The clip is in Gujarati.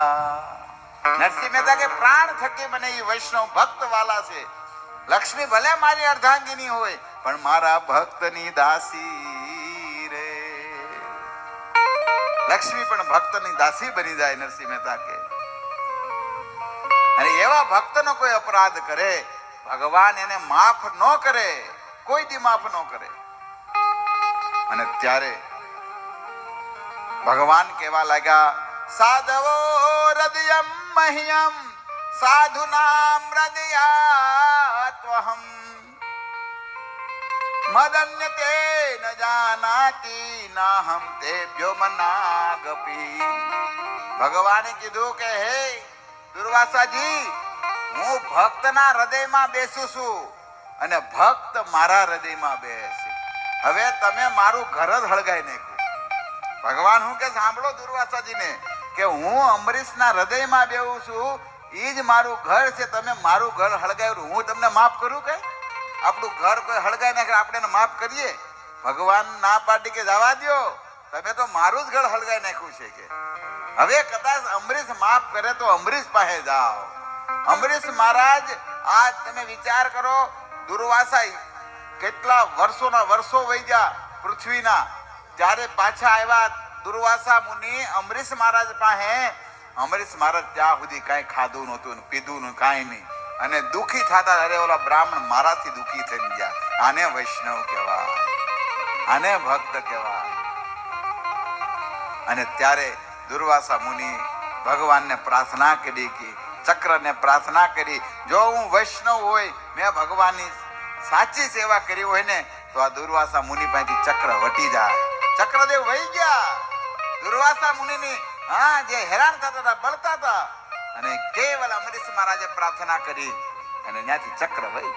નરસિંહ મહેતા કે પ્રાણ થકી મને એ વૈષ્ણવ ભક્ત વાલા છે. લક્ષ્મી ભલે મારી અર્ધાંગીની હોય પણ મારા ભક્તની દાસી રે. લક્ષ્મી પણ ભક્તની દાસી બની જાય. નરસિંહ મહેતા કે અને એવા ભક્તનો કોઈ અપરાધ કરે ભગવાન એને માફ ન કરે, કોઈ દી માફ ન કરે. અને ત્યારે ભગવાન કેવા લાગ્યા, સાધવો હૃદયમ મહ્યમ સાધુનામ હૃદયાત્વહમ મદન્યતે ન જાનાતિ નાહમ તેભ્યો મનાગપી. ભગવાને કીધું કે હે દુર્વાસાજી, હું ભક્તના હૃદયમાં બેસું છું અને ભક્ત મારા હૃદયમાં બેસે. હવે તમે મારું ઘર જ હળગાઈ નાખ્યું. ભગવાન હું કે સાંભળો દુર્વાસાજીને કે હું અમરીશના હૃદયમાં બેહું છું, એ જ મારું ઘર છે. તમે મારું ઘર હળગાવ્યું, હું તમને માફ કરું? કે આપણું ઘર કોઈ હળગાઈ નાખે આપણે એને માફ કરીએ? ભગવાન ના પાડી કે જવા દો, તમે તો મારું જ ઘર હળગાઈ નાખ્યું છે. કે હવે કદાચ અમરીશ માફ કરે તો અમરીશ પાસે જાઓ. અમરીશ મહારાજ આજ તમે વિચાર કરો, દુર્વાસા કેટલા વર્ષોના વર્ષો વહી ગયા પૃથ્વીના, ત્યારે પાછા આવ્યા દુર્વાસા મુનિ અમરીશ મહારાજ પાસે. અમરીશ મહારાજ ત્યાં સુધી કાંઈ ખાધું નહોતું, પીધું નહોતું, કાંઈ નહીં. અને દુઃખી થતા, અરે ઓલા બ્રાહ્મણ મારાથી દુઃખી થઈ ગયા. આને વૈષ્ણવ કહેવાય, આને ભક્ત કહેવાય. અને ત્યારે દુર્વાસા મુનિ ભગવાનને પ્રાર્થના કરી કે ચક્રને પ્રાર્થના કરી, જો હું વૈષ્ણવ હોય, મેં ભગવાનની સાચી સેવા કરી હોય ને તો આ દુર્વાસા મુનિ પાસેથી ચક્ર વટી જાય. ચક્રદેવ વહી ગયા. દુર્વાસા મુનિની જે હેરાન થતા હતા, બળતા હતા, અને કેવલ અમરીશ મહારાજે પ્રાર્થના કરી અને ત્યાંથી ચક્ર વહી.